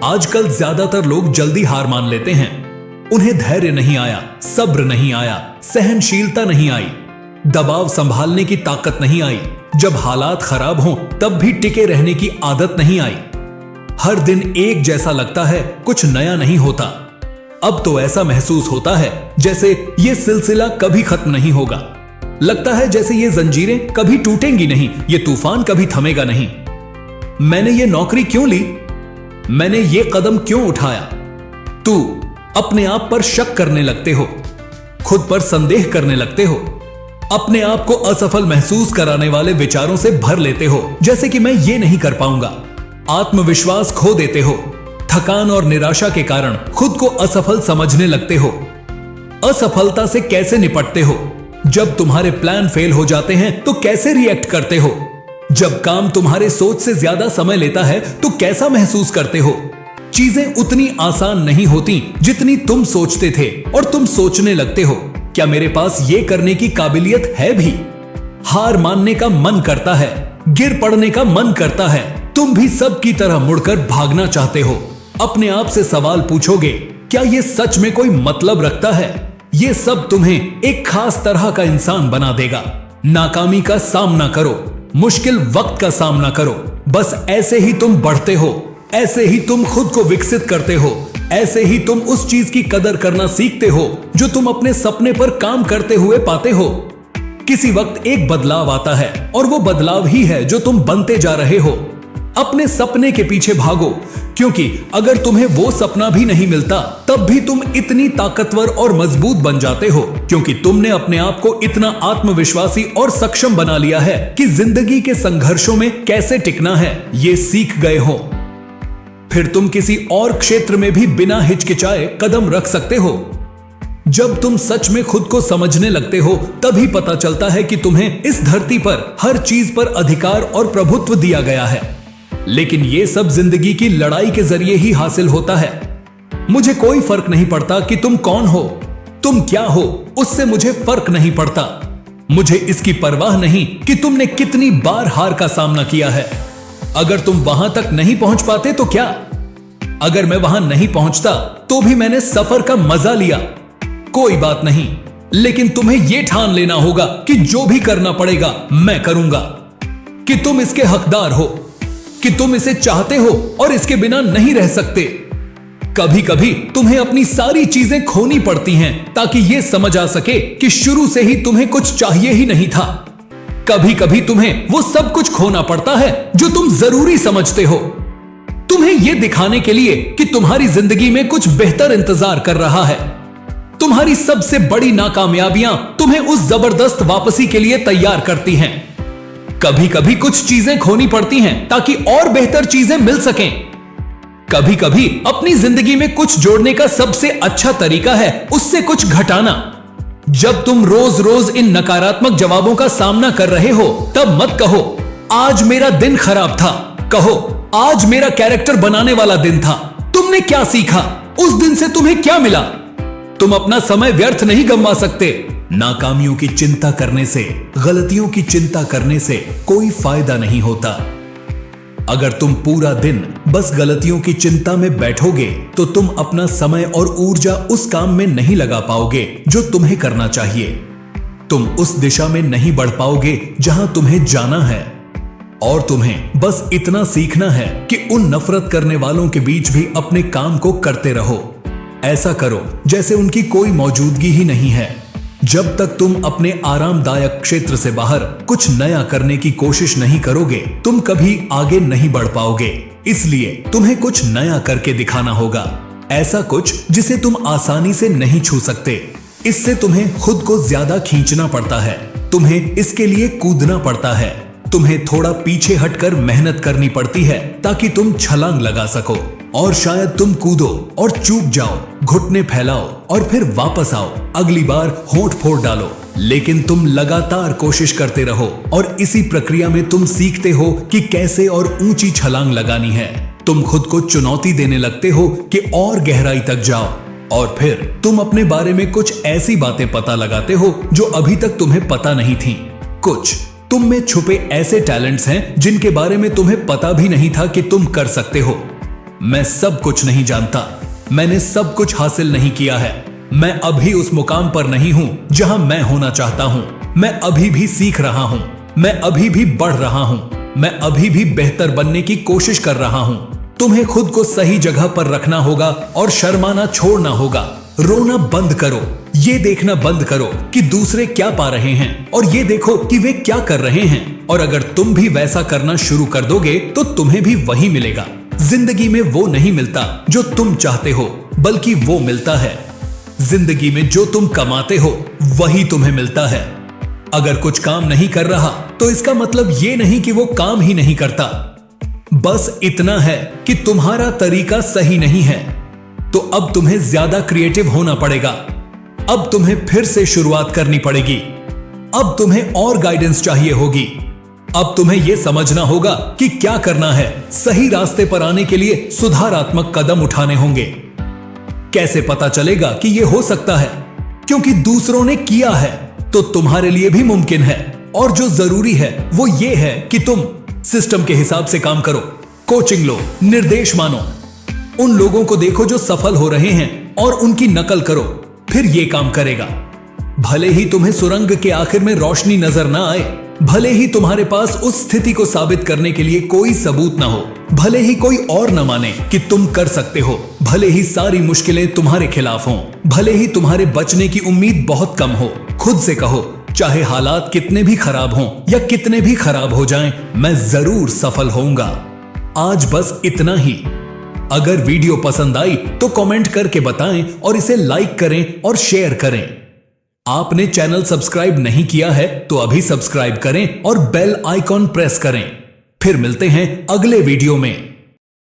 आजकल ज्यादातर लोग जल्दी हार मान लेते हैं। उन्हें धैर्य नहीं आया, सब्र नहीं आया, सहनशीलता नहीं आई, दबाव संभालने की ताकत नहीं आई। जब हालात खराब हों तब भी टिके रहने की आदत नहीं आई। हर दिन एक जैसा लगता है, कुछ नया नहीं होता। अब तो ऐसा महसूस होता है जैसे ये सिलसिला कभी खत्म नहीं होगा। लगता है जैसे ये जंजीरें कभी टूटेंगी नहीं, ये तूफान कभी थमेगा नहीं। मैंने ये नौकरी क्यों ली? मैंने ये कदम क्यों उठाया? तू अपने आप पर शक करने लगते हो, खुद पर संदेह करने लगते हो, अपने आप को असफल महसूस कराने वाले विचारों से भर लेते हो, जैसे कि मैं ये नहीं कर पाऊंगा। आत्मविश्वास खो देते हो, थकान और निराशा के कारण खुद को असफल समझने लगते हो। असफलता से कैसे निपटते हो? जब तुम्हारे प्लान फेल हो जाते हैं तो कैसे रिएक्ट करते हो? जब काम तुम्हारे सोच से ज्यादा समय लेता है तो कैसा महसूस करते हो? चीजें उतनी आसान नहीं होती जितनी तुम सोचते थे और तुम सोचने लगते हो, क्या मेरे पास ये करने की काबिलियत है भी? हार मानने का मन करता है, गिर पड़ने का मन करता है। तुम भी सब की तरह मुड़कर भागना चाहते हो। अपने आप से सवाल पूछोगे, क्या ये सच में कोई मतलब रखता है? ये सब तुम्हें एक खास तरह का इंसान बना देगा। नाकामी का सामना करो, मुश्किल वक्त का सामना करो। बस ऐसे ही तुम बढ़ते हो, ऐसे ही तुम खुद को विकसित करते हो, ऐसे ही तुम उस चीज की कदर करना सीखते हो जो तुम अपने सपने पर काम करते हुए पाते हो। किसी वक्त एक बदलाव आता है और वो बदलाव ही है जो तुम बनते जा रहे हो। अपने सपने के पीछे भागो, क्योंकि अगर तुम्हें वो सपना भी नहीं मिलता तब भी तुम इतनी ताकतवर और मजबूत बन जाते हो, क्योंकि तुमने अपने आप को इतना आत्मविश्वासी और सक्षम बना लिया है कि जिंदगी के संघर्षों में कैसे टिकना है ये सीख गए हो। फिर तुम किसी और क्षेत्र में भी बिना हिचकिचाए कदम रख सकते हो। जब तुम सच में खुद को समझने लगते हो तभी पता चलता है कि तुम्हें इस धरती पर हर चीज पर अधिकार और प्रभुत्व दिया गया है। लेकिन ये सब जिंदगी की लड़ाई के जरिए ही हासिल होता है। मुझे कोई फर्क नहीं पड़ता कि तुम कौन हो, तुम क्या हो, उससे मुझे फर्क नहीं पड़ता। मुझे इसकी परवाह नहीं कि तुमने कितनी बार हार का सामना किया है। अगर तुम वहां तक नहीं पहुंच पाते तो क्या? अगर मैं वहां नहीं पहुंचता तो भी मैंने सफर का मजा लिया। कोई बात नहीं, लेकिन तुम्हें यह ठान लेना होगा कि जो भी करना पड़ेगा मैं करूंगा, कि तुम इसके हकदार हो, कि तुम इसे चाहते हो और इसके बिना नहीं रह सकते। कभी कभी तुम्हें अपनी सारी चीजें खोनी पड़ती हैं ताकि यह समझ आ सके कि शुरू से ही तुम्हें कुछ चाहिए ही नहीं था। कभी कभी तुम्हें वो सब कुछ खोना पड़ता है जो तुम जरूरी समझते हो, तुम्हें यह दिखाने के लिए कि तुम्हारी जिंदगी में कुछ बेहतर इंतजार कर रहा है। तुम्हारी सबसे बड़ी नाकामयाबियां तुम्हें उस जबरदस्त वापसी के लिए तैयार करती हैं। कभी कभी कुछ चीजें खोनी पड़ती हैं ताकि और बेहतर चीजें मिल सकें। कभी कभी अपनी जिंदगी में कुछ जोड़ने का सबसे अच्छा तरीका है उससे कुछ घटाना। जब तुम रोज रोज इन नकारात्मक जवाबों का सामना कर रहे हो तब मत कहो आज मेरा दिन खराब था, कहो आज मेरा कैरेक्टर बनाने वाला दिन था। तुमने क्या सीखा? उस दिन से तुम्हें क्या मिला? तुम अपना समय व्यर्थ नहीं गंवा सकते। नाकामियों की चिंता करने से, गलतियों की चिंता करने से कोई फायदा नहीं होता। अगर तुम पूरा दिन बस गलतियों की चिंता में बैठोगे तो तुम अपना समय और ऊर्जा उस काम में नहीं लगा पाओगे जो तुम्हें करना चाहिए। तुम उस दिशा में नहीं बढ़ पाओगे जहां तुम्हें जाना है। और तुम्हें बस इतना सीखना है कि उन नफरत करने वालों के बीच भी अपने काम को करते रहो। ऐसा करो जैसे उनकी कोई मौजूदगी ही नहीं है। जब तक तुम अपने आरामदायक क्षेत्र से बाहर कुछ नया करने की कोशिश नहीं करोगे तुम कभी आगे नहीं बढ़ पाओगे। इसलिए तुम्हें कुछ नया करके दिखाना होगा, ऐसा कुछ जिसे तुम आसानी से नहीं छू सकते। इससे तुम्हें खुद को ज्यादा खींचना पड़ता है, तुम्हें इसके लिए कूदना पड़ता है, तुम्हें थोड़ा पीछे हटकर मेहनत करनी पड़ती है ताकि तुम छलांग लगा सको। और शायद तुम कूदो और चूक जाओ, घुटने फैलाओ और फिर वापस आओ, अगली बार होंठ फोड़ डालो, लेकिन तुम लगातार कोशिश करते रहो और इसी प्रक्रिया में तुम सीखते हो कि कैसे और ऊंची छलांग लगानी है। तुम खुद को चुनौती देने लगते हो कि और गहराई तक जाओ और फिर तुम अपने बारे में कुछ ऐसी बातें पता लगाते हो जो अभी तक तुम्हें पता नहीं थी। कुछ तुम में छुपे ऐसे टैलेंट्स हैं जिनके बारे में तुम्हें पता भी नहीं था कि तुम कर सकते हो। मैं सब कुछ नहीं जानता, मैंने सब कुछ हासिल नहीं किया है, मैं अभी उस मुकाम पर नहीं हूं जहां मैं होना चाहता हूं, मैं अभी भी सीख रहा हूं, मैं अभी भी बढ़ रहा हूं, मैं अभी भी बेहतर बनने की कोशिश कर रहा हूं। तुम्हें खुद को सही जगह पर रखना होगा और शर्माना छोड़ना होगा। रोना बंद करो, ये देखना बंद करो कि दूसरे क्या पा रहे हैं और ये देखो कि वे क्या कर रहे हैं। और अगर तुम भी वैसा करना शुरू कर दोगे तो तुम्हें भी वही मिलेगा। जिंदगी में वो नहीं मिलता जो तुम चाहते हो, बल्कि वो मिलता है। जिंदगी में जो तुम कमाते हो वही तुम्हें मिलता है। अगर कुछ काम नहीं कर रहा तो इसका मतलब ये नहीं कि वो काम ही नहीं करता, बस इतना है कि तुम्हारा तरीका सही नहीं है। तो अब तुम्हें ज्यादा क्रिएटिव होना पड़ेगा। अब तुम्हें फिर से शुरुआत करनी पड़ेगी। अब तुम्हें और गाइडेंस चाहिए होगी। अब तुम्हें यह समझना होगा कि क्या करना है। सही रास्ते पर आने के लिए सुधारात्मक कदम उठाने होंगे। कैसे पता चलेगा कि यह हो सकता है? क्योंकि दूसरों ने किया है तो तुम्हारे लिए भी मुमकिन है। और जो जरूरी है वो ये है कि तुम सिस्टम के हिसाब से काम करो, कोचिंग लो, निर्देश मानो। उन लोगों को देखो जो सफल हो रहे हैं और उनकी नकल करो, फिर ये काम करेगा। भले ही तुम्हें सुरंग के आखिर में रोशनी नजर ना आए, भले ही तुम्हारे पास उस स्थिति को साबित करने के लिए कोई सबूत ना हो, भले ही कोई और न माने कि तुम कर सकते हो, भले ही सारी मुश्किलें तुम्हारे खिलाफ हों, भले ही तुम्हारे बचने की उम्मीद बहुत कम हो, खुद से कहो, चाहे हालात कितने भी खराब हों या कितने भी खराब हो जाएं, मैं जरूर सफल होऊंगा। आज बस इतना ही। अगर वीडियो पसंद आई तो कमेंट करके बताएं और इसे लाइक करें और शेयर करें। आपने चैनल सब्सक्राइब नहीं किया है तो अभी सब्सक्राइब करें और बेल आइकॉन प्रेस करें। फिर मिलते हैं अगले वीडियो में।